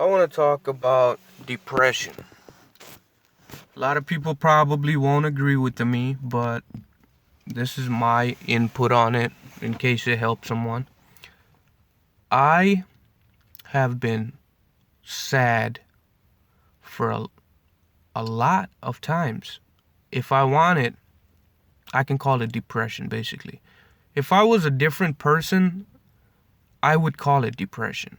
I want to talk about depression. A lot of people probably won't agree with me, but this is my input on it in case it helps someone. I have been sad for a lot of times. If I want it, I can call it depression, basically. If I was a different person, I would call it depression.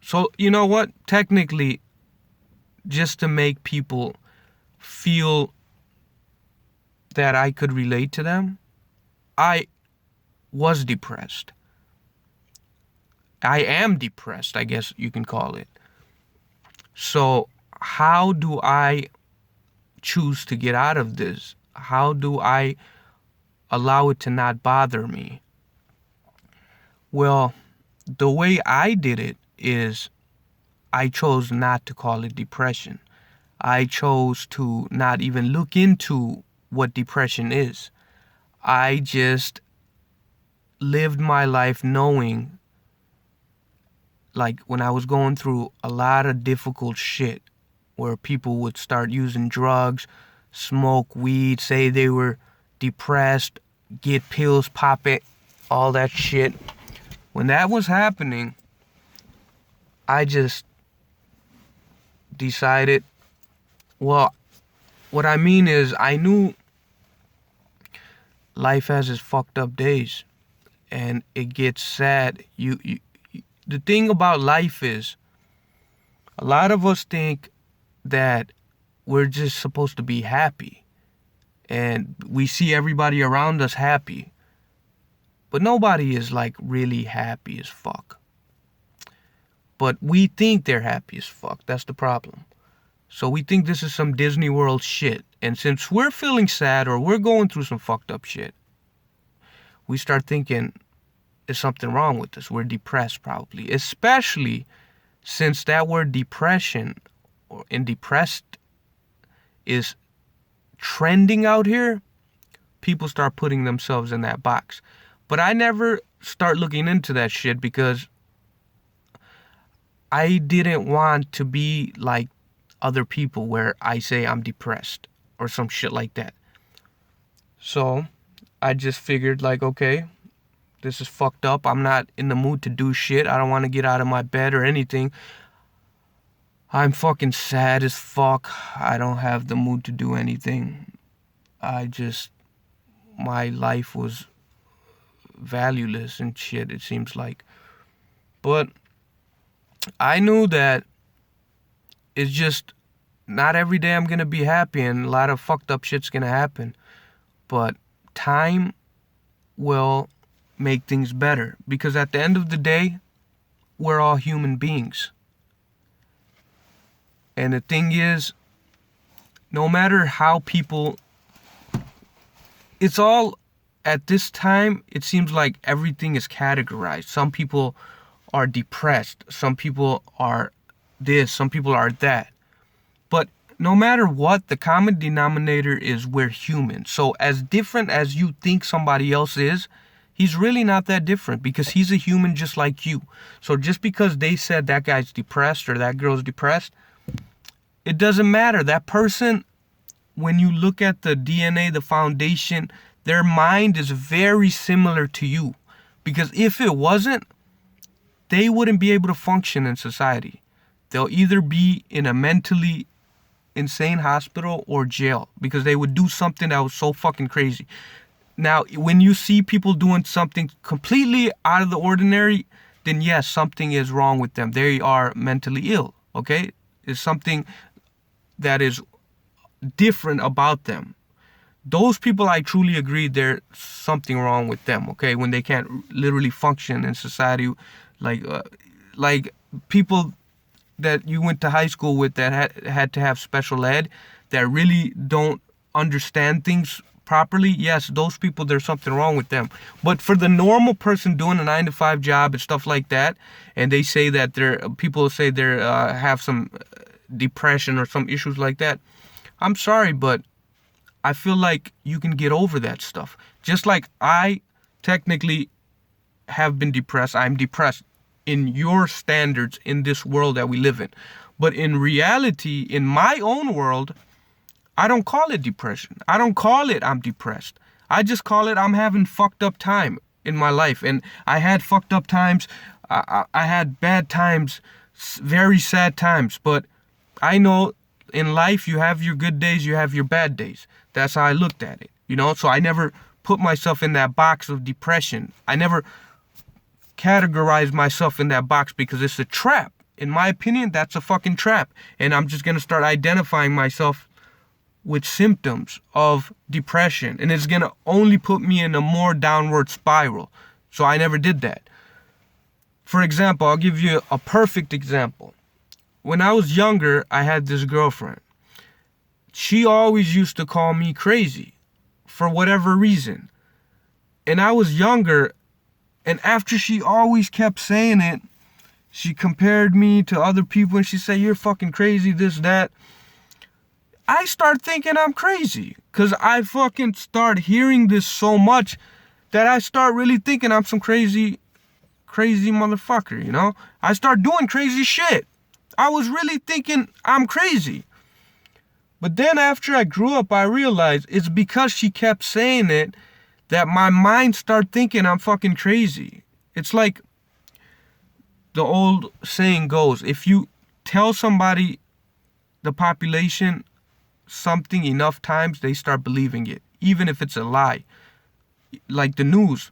So, you know what? Technically, just to make people feel that I could relate to them, I was depressed. I am depressed, I guess you can call it. So, how do I choose to get out of this? How do I allow it to not bother me? Well, the way I did it is I chose not to call it depression. I chose to not even look into what depression is. I just lived my life knowing, like when I was going through a lot of difficult shit where people would start using drugs, smoke weed, say they were depressed, get pills, pop it, all that shit. When that was happening, I just decided, well, what I mean is I knew life has its fucked up days and it gets sad. The thing about life is a lot of us think that we're just supposed to be happy and we see everybody around us happy, but nobody is like really happy as fuck. But we think they're happy as fuck. That's the problem. So we think this is some Disney World shit. And since we're feeling sad or we're going through some fucked up shit, we start thinking there's something wrong with us. We're depressed probably. Especially since that word depression and depressed is trending out here, people start putting themselves in that box. But I never start looking into that shit because I didn't want to be like other people where I say I'm depressed or some shit like that. So I just figured like, okay, this is fucked up. I'm not in the mood to do shit. I don't want to get out of my bed or anything. I'm fucking sad as fuck. I don't have the mood to do anything. My life was valueless and shit, it seems like. But I knew that it's just not every day I'm gonna be happy and a lot of fucked up shit's gonna happen. But time will make things better because at the end of the day, we're all human beings. And the thing is, no matter how people, it's all, at this time, it seems like everything is categorized. Some people are depressed. Some people are this. Some people are that. But no matter what, the common denominator is we're human. So as different as you think somebody else is, he's really not that different because he's a human just like you. So just because they said that guy's depressed or that girl's depressed, it doesn't matter. That person, when you look at the DNA, the foundation, their mind is very similar to you. Because if it wasn't, they wouldn't be able to function in society. They'll either be in a mentally insane hospital or jail because they would do something that was so fucking crazy. Now, when you see people doing something completely out of the ordinary, then yes, something is wrong with them. They are mentally ill, okay? It's something that is different about them. Those people, I truly agree, there's something wrong with them, okay? When they can't literally function in society, like people that you went to high school with that had to have special ed, that really don't understand things properly. Yes, those people, there's something wrong with them. But for the normal person doing a 9-to-5 job and stuff like that, and they say that people say they have some depression or some issues like that, I'm sorry, but I feel like you can get over that stuff. Just like I technically have been depressed, I'm depressed in your standards in this world that we live in. But in reality, in my own world, I don't call it depression. I don't call it I'm depressed. I just call it I'm having fucked up time in my life. And I had fucked up times. I had bad times, very sad times. But I know in life you have your good days, you have your bad days. That's how I looked at it, you know? So I never put myself in that box of depression. I never categorized myself in that box because it's a trap. In my opinion, that's a fucking trap. And I'm just going to start identifying myself with symptoms of depression. And it's going to only put me in a more downward spiral. So I never did that. For example, I'll give you a perfect example. When I was younger, I had this girlfriend. She always used to call me crazy for whatever reason. And I was younger, and after she always kept saying it, she compared me to other people and she said, you're fucking crazy, this, that. I start thinking I'm crazy because I fucking start hearing this so much that I start really thinking I'm some crazy motherfucker, you know? I start doing crazy shit. I was really thinking I'm crazy. But then after I grew up, I realized it's because she kept saying it that my mind started thinking I'm fucking crazy. It's like the old saying goes, if you tell somebody, the population, something enough times, they start believing it, even if it's a lie. Like the news,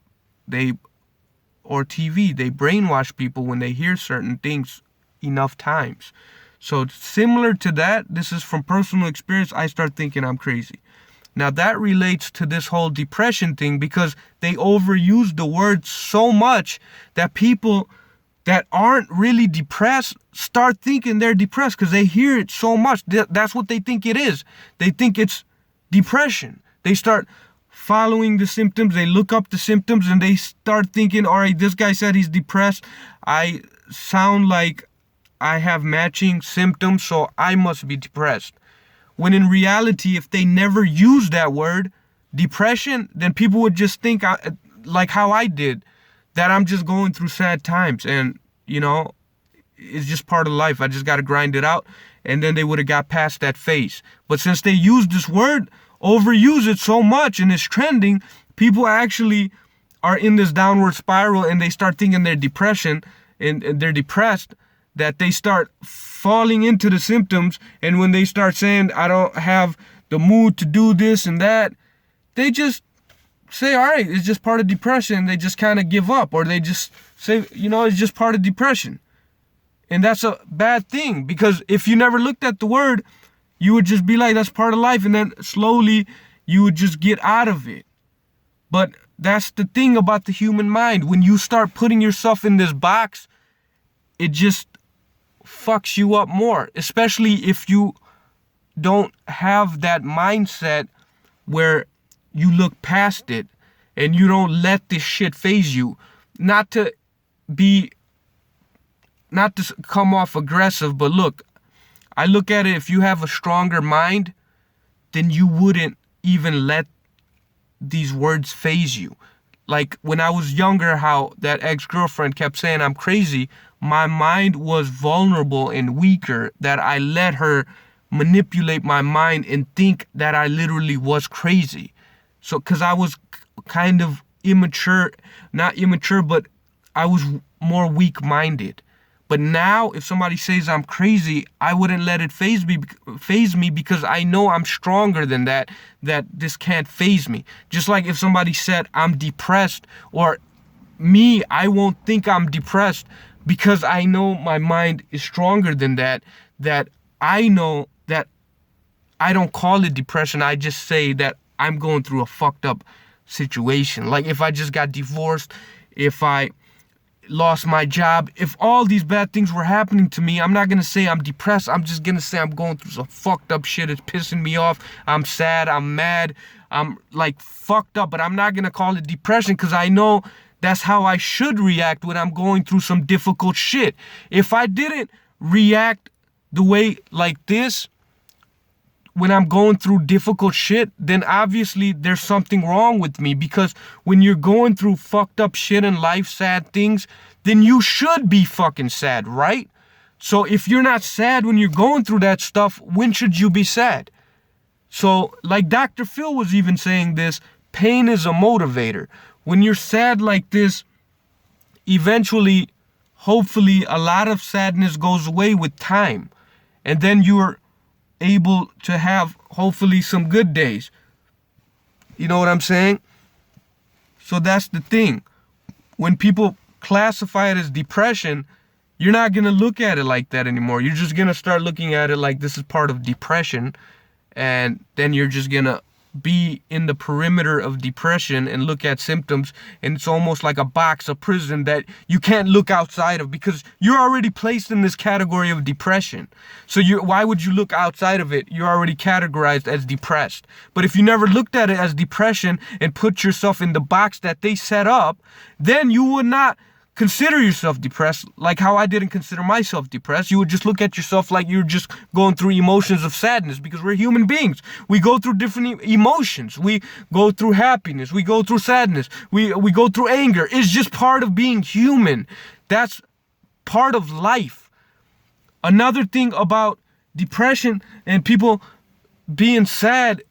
or TV, they brainwash people when they hear certain things enough times. So similar to that, this is from personal experience, I start thinking I'm crazy. Now that relates to this whole depression thing because they overuse the word so much that people that aren't really depressed start thinking they're depressed because they hear it so much. That's what they think it is. They think it's depression. They start following the symptoms. They look up the symptoms and they start thinking, all right, this guy said he's depressed. I sound like I have matching symptoms, so I must be depressed. When in reality, if they never use that word, depression, then people would just think, like how I did, that I'm just going through sad times. And, you know, it's just part of life. I just got to grind it out. And then they would have got past that phase. But since they use this word, overuse it so much and it's trending, people actually are in this downward spiral and they start thinking they're depression and they're depressed, that they start falling into the symptoms. And when they start saying, I don't have the mood to do this and that, they just say, all right, it's just part of depression. They just kind of give up, or they just say, you know, it's just part of depression. And that's a bad thing, because if you never looked at the word, you would just be like, that's part of life. And then slowly you would just get out of it. But that's the thing about the human mind. When you start putting yourself in this box, it just fucks you up more, especially if you don't have that mindset where you look past it and you don't let this shit phase you. Not to come off aggressive, but look, I look at it, if you have a stronger mind, then you wouldn't even let these words phase you. Like when I was younger, how that ex-girlfriend kept saying I'm crazy, my mind was vulnerable and weaker, that I let her manipulate my mind and think that I literally was crazy. So, because I was kind of not immature, but I was more weak-minded. But now, if somebody says I'm crazy, I wouldn't let it phase me because I know I'm stronger than that this can't phase me. Just like if somebody said I'm depressed, or me, I won't think I'm depressed because I know my mind is stronger than that I know that I don't call it depression. I just say that I'm going through a fucked up situation. Like if I just got divorced, if I lost my job, if all these bad things were happening to me, I'm not going to say I'm depressed. I'm just going to say I'm going through some fucked up shit. It's pissing me off. I'm sad. I'm mad. I'm like fucked up, but I'm not going to call it depression because I know that's how I should react when I'm going through some difficult shit. If I didn't react the way like this, when I'm going through difficult shit, then obviously there's something wrong with me, because when you're going through fucked up shit in life, sad things, then you should be fucking sad, right? So if you're not sad when you're going through that stuff, when should you be sad? So like Dr. Phil was even saying this, pain is a motivator. When you're sad like this, eventually, hopefully, a lot of sadness goes away with time. And then you're able to have, hopefully, some good days. You know what I'm saying? So that's the thing. When people classify it as depression, you're not going to look at it like that anymore. You're just going to start looking at it like this is part of depression. And then you're just going to be in the perimeter of depression and look at symptoms, and it's almost like a box, a prison that you can't look outside of, because you're already placed in this category of depression. So why would you look outside of it? You're already categorized as depressed. But if you never looked at it as depression and put yourself in the box that they set up, then you would not consider yourself depressed, like how I didn't consider myself depressed. You would just look at yourself like you're just going through emotions of sadness, because we're human beings. We go through different emotions. We go through happiness. We go through sadness. We go through anger. It's just part of being human. That's part of life. Another thing about depression and people being sad,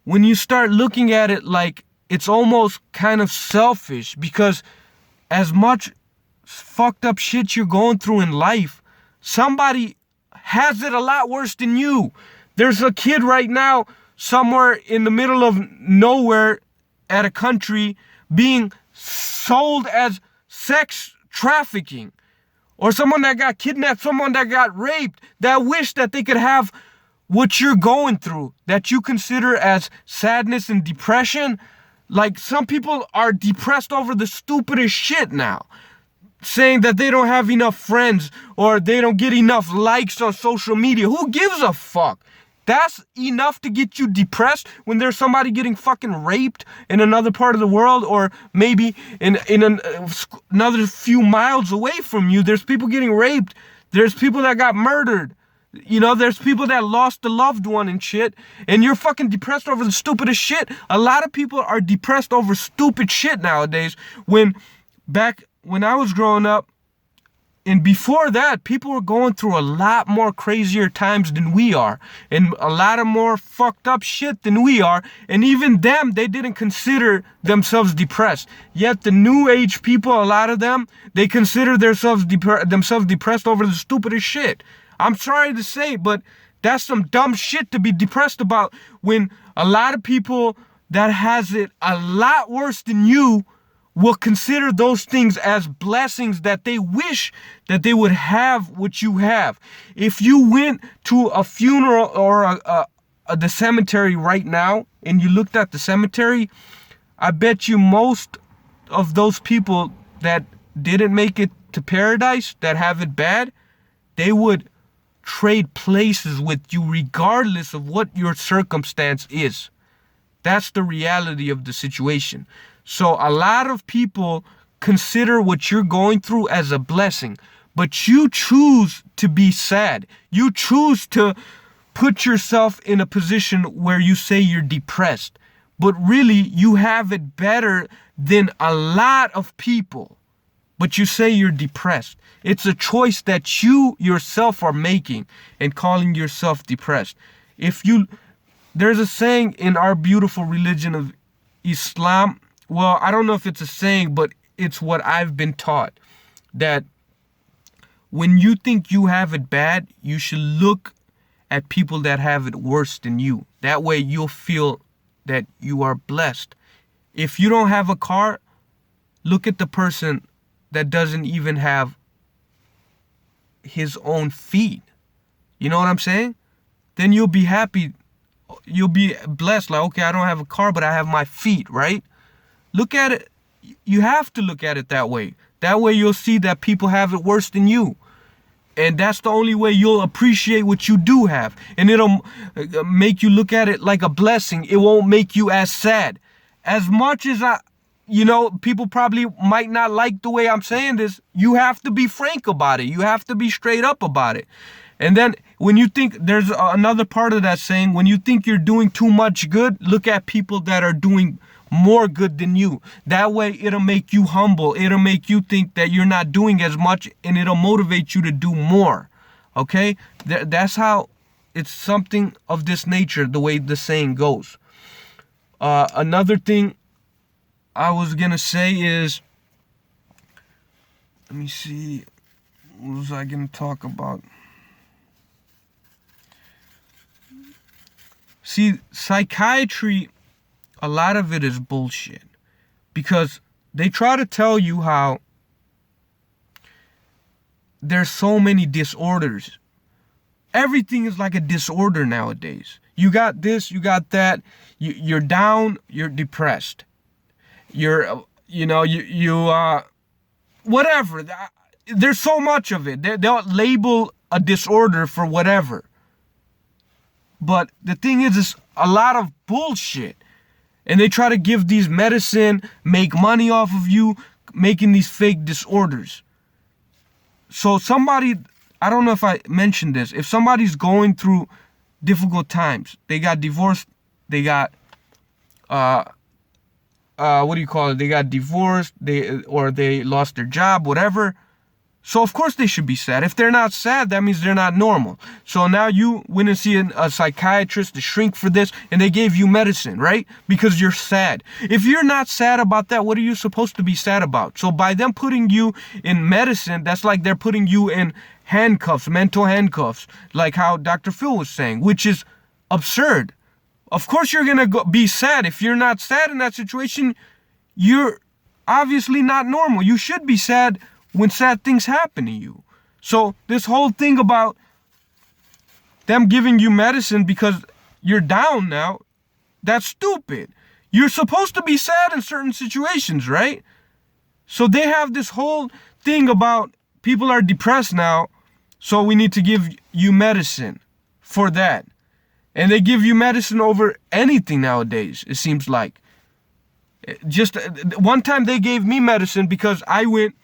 when you start looking at it like it's almost kind of selfish, because as much fucked up shit you're going through in life, somebody has it a lot worse than you. There's a kid right now somewhere in the middle of nowhere at a country being sold as sex trafficking, or someone that got kidnapped, someone that got raped, that wish that they could have what you're going through, that you consider as sadness and depression. Like, some people are depressed over the stupidest shit now, saying that they don't have enough friends or they don't get enough likes on social media. Who gives a fuck? That's enough to get you depressed when there's somebody getting fucking raped in another part of the world, or maybe in another few miles away from you. There's people getting raped. There's people that got murdered. You know, there's people that lost a loved one and shit, and you're fucking depressed over the stupidest shit. A lot of people are depressed over stupid shit nowadays. Back when I was growing up, and before that, people were going through a lot more crazier times than we are, and a lot of more fucked up shit than we are, and even them, they didn't consider themselves depressed. Yet the new age people, a lot of them, they consider themselves depressed over the stupidest shit. I'm sorry to say, but that's some dumb shit to be depressed about, when a lot of people that has it a lot worse than you will consider those things as blessings, that they wish that they would have what you have. If you went to a funeral or the cemetery right now and you looked at the cemetery, I bet you most of those people that didn't make it to paradise, that have it bad, they would trade places with you regardless of what your circumstance is. That's the reality of the situation. So a lot of people consider what you're going through as a blessing, but you choose to be sad. You choose to put yourself in a position where you say you're depressed, but really you have it better than a lot of people, but you say you're depressed. It's a choice that you yourself are making and calling yourself depressed. There's a saying in our beautiful religion of Islam. Well, I don't know if it's a saying, but it's what I've been taught, that when you think you have it bad, you should look at people that have it worse than you. That way you'll feel that you are blessed. If you don't have a car, look at the person that doesn't even have his own feet. You know what I'm saying? Then you'll be happy. You'll be blessed. Like, okay, I don't have a car, but I have my feet, right? Look at it. You have to look at it that way. That way you'll see that people have it worse than you. And that's the only way you'll appreciate what you do have. And it'll make you look at it like a blessing. It won't make you as sad. As much as people probably might not like the way I'm saying this, you have to be frank about it. You have to be straight up about it. And then when you think, there's another part of that saying, when you think you're doing too much good, look at people that are doing more good than you. That way it'll make you humble. It'll make you think that you're not doing as much, and it'll motivate you to do more. Okay? That's how, it's something of this nature, the way the saying goes. Another thing I was gonna say is, let me see, what was I gonna talk about? See, psychiatry, a lot of it is bullshit, because they try to tell you how there's so many disorders. Everything is like a disorder nowadays. You got this, you got that. You're down, you're depressed. You're, whatever. There's so much of it. They'll label a disorder for whatever. But the thing is, it's a lot of bullshit. And they try to give these medicine, make money off of you, making these fake disorders. So somebody, I don't know if I mentioned this, if somebody's going through difficult times, they got divorced, they got, they got divorced, they lost their job, whatever. So of course they should be sad. If they're not sad, that means they're not normal. So now you went and see a psychiatrist to shrink for this, and they gave you medicine, right? Because you're sad. If you're not sad about that, what are you supposed to be sad about? So by them putting you in medicine, that's like they're putting you in handcuffs, mental handcuffs, like how Dr. Phil was saying, which is absurd. Of course you're going to be sad. If you're not sad in that situation, you're obviously not normal. You should be sad when sad things happen to you. So this whole thing about them giving you medicine because you're down now, that's stupid. You're supposed to be sad in certain situations, right? So they have this whole thing about people are depressed now, so we need to give you medicine for that. And they give you medicine over anything nowadays, it seems like. Just one time they gave me medicine because I went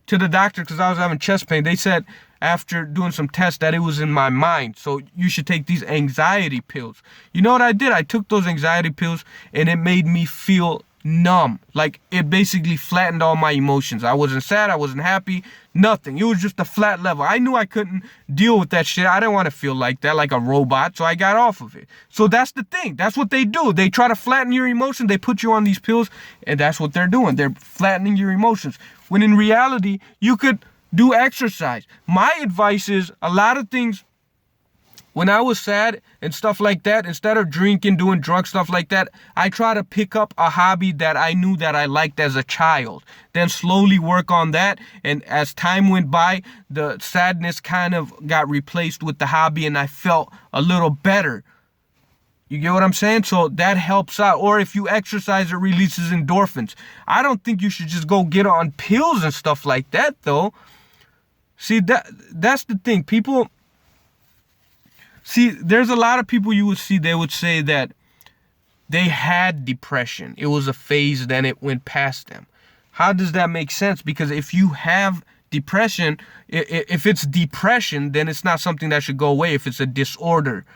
to the doctor because I was having chest pain. They said after doing some tests that it was in my mind, so you should take these anxiety pills. You know what I did? I took those anxiety pills and it made me feel numb. Like it basically flattened all my emotions. I wasn't sad, I wasn't happy, nothing. It was just a flat level. I knew I couldn't deal with that shit. I didn't want to feel like that, like a robot, so I got off of it. So that's the thing. That's what they do. They try to flatten your emotions. They put you on these pills, and that's what they're doing. They're flattening your emotions. When in reality, you could do exercise. My advice is a lot of things. When I was sad and stuff like that, instead of drinking, doing drug stuff like that, I try to pick up a hobby that I knew that I liked as a child. Then slowly work on that. And as time went by, the sadness kind of got replaced with the hobby and I felt a little better. You get what I'm saying? So that helps out. Or if you exercise, it releases endorphins. I don't think you should just go get on pills and stuff like that, though. See, that's the thing. People... See, there's a lot of people you would see, they would say that they had depression. It was a phase, then it went past them. How does that make sense? Because if you have depression, if it's depression, then it's not something that should go away if it's a disorder.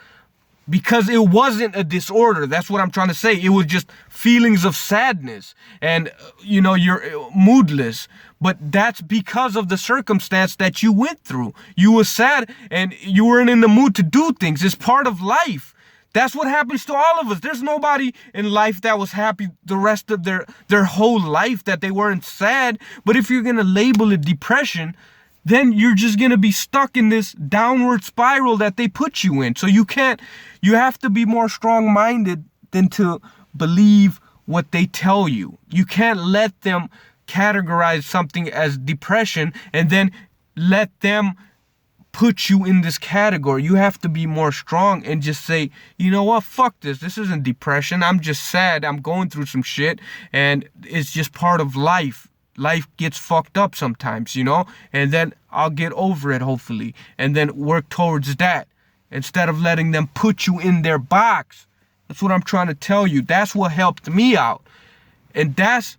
Because it wasn't a disorder. That's what I'm trying to say. It was just feelings of sadness and, you're moodless. But that's because of the circumstance that you went through. You were sad and you weren't in the mood to do things. It's part of life. That's what happens to all of us. There's nobody in life that was happy the rest of their whole life, that they weren't sad. But if you're going to label it depression, then you're just going to be stuck in this downward spiral that they put you in. So you have to be more strong-minded than to believe what they tell you. You can't let them categorize something as depression and then let them put you in this category. You have to be more strong and just say, you know what, fuck this. This isn't depression. I'm just sad. I'm going through some shit and it's just part of life. Life gets fucked up sometimes, and then I'll get over it, hopefully, and then work towards that instead of letting them put you in their box. That's what I'm trying to tell you. That's what helped me out. And that's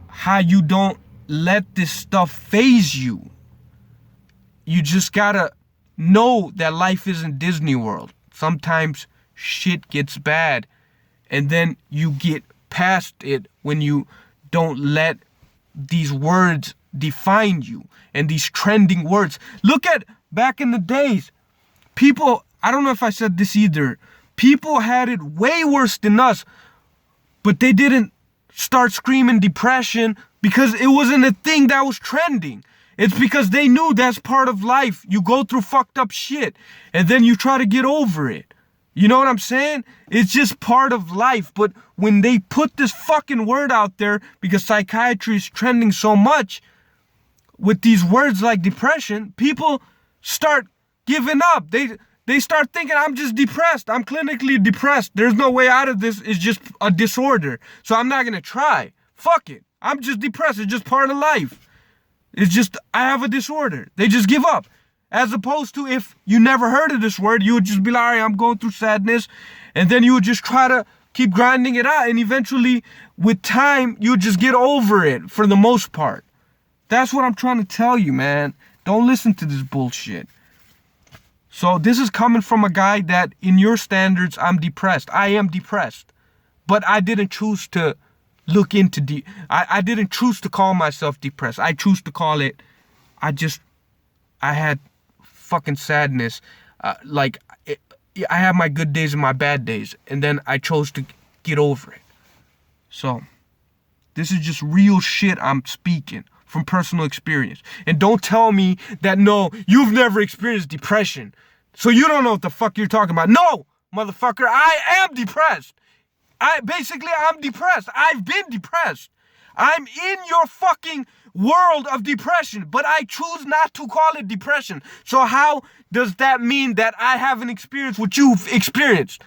how you don't let this stuff phase you. You just gotta know that life isn't Disney World. Sometimes shit gets bad, and then you get past it when you don't let these words define you and these trending words. Look at back in the days. People, I don't know if I said this either. People had it way worse than us, but they didn't start screaming depression because it wasn't a thing that was trending. It's because they knew that's part of life. You go through fucked up shit and then you try to get over it. You know what I'm saying? It's just part of life. But when they put this fucking word out there, because psychiatry is trending so much with these words like depression, people start giving up. They start thinking, I'm just depressed. I'm clinically depressed. There's no way out of this. It's just a disorder. So I'm not going to try. Fuck it. I'm just depressed. It's just part of life. It's just, I have a disorder. They just give up. As opposed to if you never heard of this word, you would just be like, all right, I'm going through sadness. And then you would just try to keep grinding it out. And eventually, with time, you would just get over it for the most part. That's what I'm trying to tell you, man. Don't listen to this bullshit. So this is coming from a guy that, in your standards, I'm depressed. I am depressed. But I didn't choose to look into I didn't choose to call myself depressed. I choose to call it, I had fucking sadness. I have my good days and my bad days. And then I chose to get over it. So, this is just real shit I'm speaking from personal experience. And don't tell me that, no, you've never experienced depression, so you don't know what the fuck you're talking about. No, motherfucker, I am depressed. I'm depressed. I've been depressed. I'm in your fucking world of depression, but I choose not to call it depression. So how does that mean that I haven't experienced what you've experienced?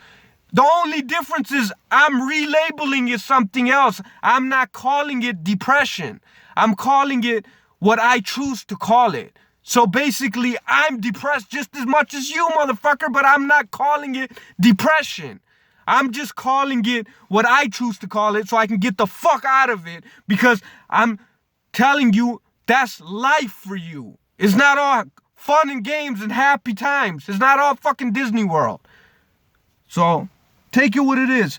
The only difference is I'm relabeling it something else. I'm not calling it depression. I'm calling it what I choose to call it. So basically, I'm depressed just as much as you, motherfucker, but I'm not calling it depression. I'm just calling it what I choose to call it so I can get the fuck out of it, because I'm telling you that's life for you. It's not all fun and games and happy times. It's not all fucking Disney World. So take it what it is.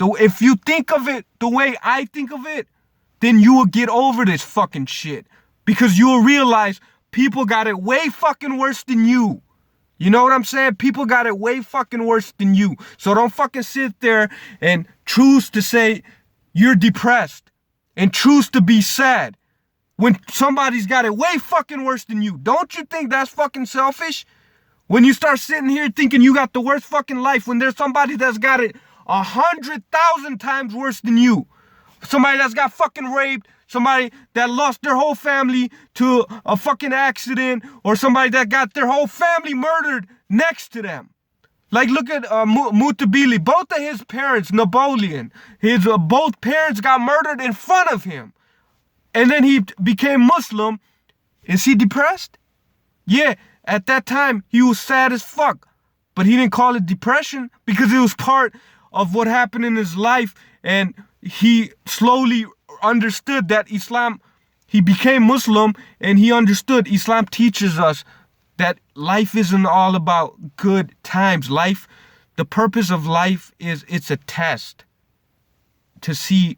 If you think of it the way I think of it, then you will get over this fucking shit. Because you will realize people got it way fucking worse than you. You know what I'm saying? People got it way fucking worse than you. So don't fucking sit there and choose to say you're depressed and choose to be sad when somebody's got it way fucking worse than you. Don't you think that's fucking selfish? When you start sitting here thinking you got the worst fucking life when there's somebody that's got it 100,000 times worse than you. Somebody that's got fucking raped, somebody that lost their whole family to a fucking accident, or somebody that got their whole family murdered next to them. Like, look at Mutabili. Both of his parents, Napoleon, both parents got murdered in front of him. And then he became Muslim. Is he depressed? Yeah, at that time, he was sad as fuck. But he didn't call it depression because it was part of what happened in his life. And he slowly understood that Islam, he became Muslim, and he understood Islam teaches us that life isn't all about good times. Life, the purpose of life is, it's a test to see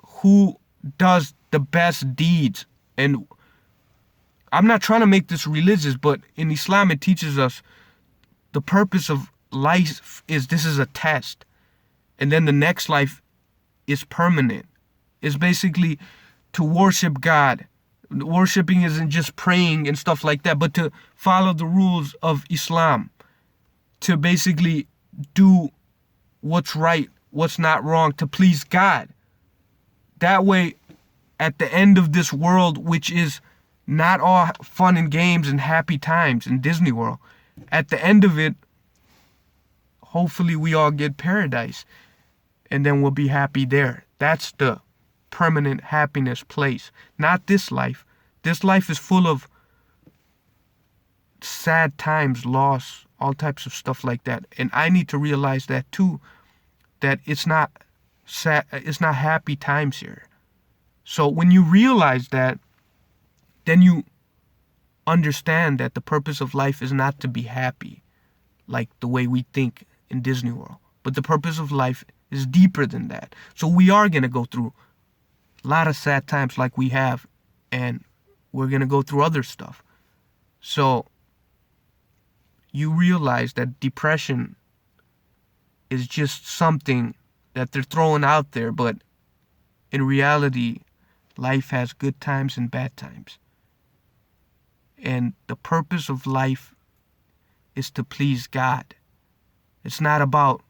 who does the best deeds. And I'm not trying to make this religious, but in Islam it teaches us the purpose of life is, this is a test. And then the next life is permanent. It's basically to worship God. Worshipping isn't just praying and stuff like that, but to follow the rules of Islam. To basically do what's right, what's not wrong, to please God. That way, at the end of this world, which is not all fun and games and happy times in Disney World, at the end of it, hopefully we all get paradise. And then we'll be happy there. That's the permanent happiness place. Not this life. This life is full of sad times, loss, all types of stuff like that. And I need to realize that too. That it's not sad, it's not happy times here. So when you realize that, then you understand that the purpose of life is not to be happy like the way we think in Disney World. But the purpose of life is deeper than that. So we are going to go through a lot of sad times like we have, and we're going to go through other stuff. So you realize that depression is just something that they're throwing out there, but in reality, life has good times and bad times. And the purpose of life is to please God. It's not about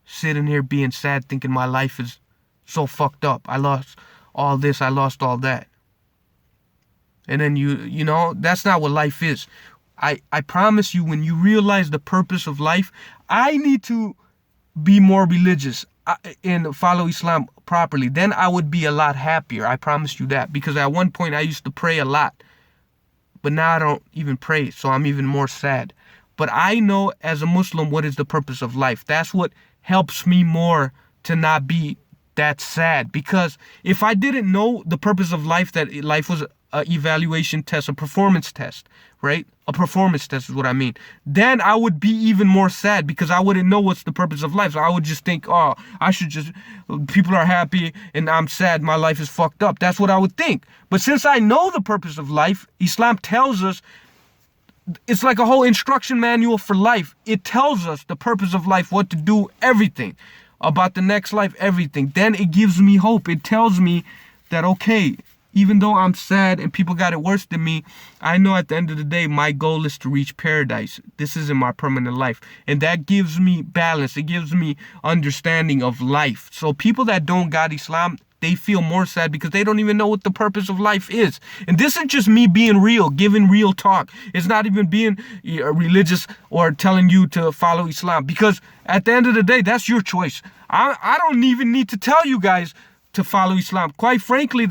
sitting here being sad thinking my life is so fucked up. I lost all this, I lost all that. And then you know, that's not what life is. I promise you, when you realize the purpose of life, I need to be more religious and follow Islam properly. Then I would be a lot happier. I promise you that. Because at one point I used to pray a lot. But now I don't even pray. So I'm even more sad. But I know as a Muslim what is the purpose of life. That's what helps me more to not be that sad. Because if I didn't know the purpose of life, that life was an evaluation test, a performance test, right? A performance test is what I mean. Then I would be even more sad because I wouldn't know what's the purpose of life. So I would just think, oh, I should just, people are happy and I'm sad, my life is fucked up. That's what I would think. But since I know the purpose of life, Islam tells us, it's like a whole instruction manual for life. It tells us the purpose of life, what to do, everything about the next life, everything. Then it gives me hope. It tells me that, okay, even though I'm sad and people got it worse than me, I know at the end of the day, my goal is to reach paradise. This isn't my permanent life. And that gives me balance. It gives me understanding of life. So people that don't got Islam, they feel more sad because they don't even know what the purpose of life is. And this is just me being real, giving real talk. It's not even being religious or telling you to follow Islam. Because at the end of the day, that's your choice. I don't even need to tell you guys to follow Islam. Quite frankly,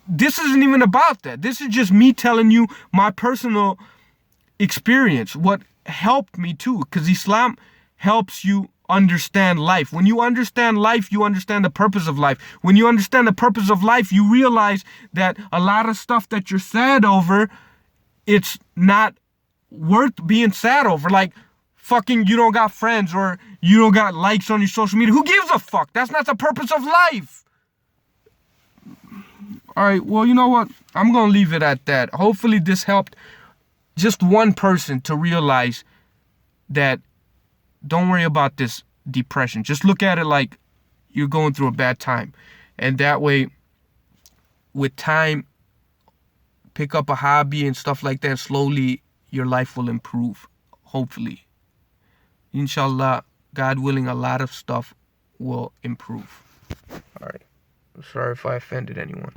this isn't even about that. This is just me telling you my personal experience, what helped me too, because Islam helps you understand life. When you understand life, you understand the purpose of life. When you understand the purpose of life, you realize that a lot of stuff that you're sad over, it's not worth being sad over. Like, fucking, you don't got friends or you don't got likes on your social media. Who gives a fuck? That's not the purpose of life. All right, well, you know what? I'm going to leave it at that. Hopefully this helped just one person to realize that don't worry about this depression. Just look at it like you're going through a bad time. And that way, with time, pick up a hobby and stuff like that. Slowly, your life will improve. Hopefully. Inshallah, God willing, a lot of stuff will improve. All right. Sorry if I offended anyone.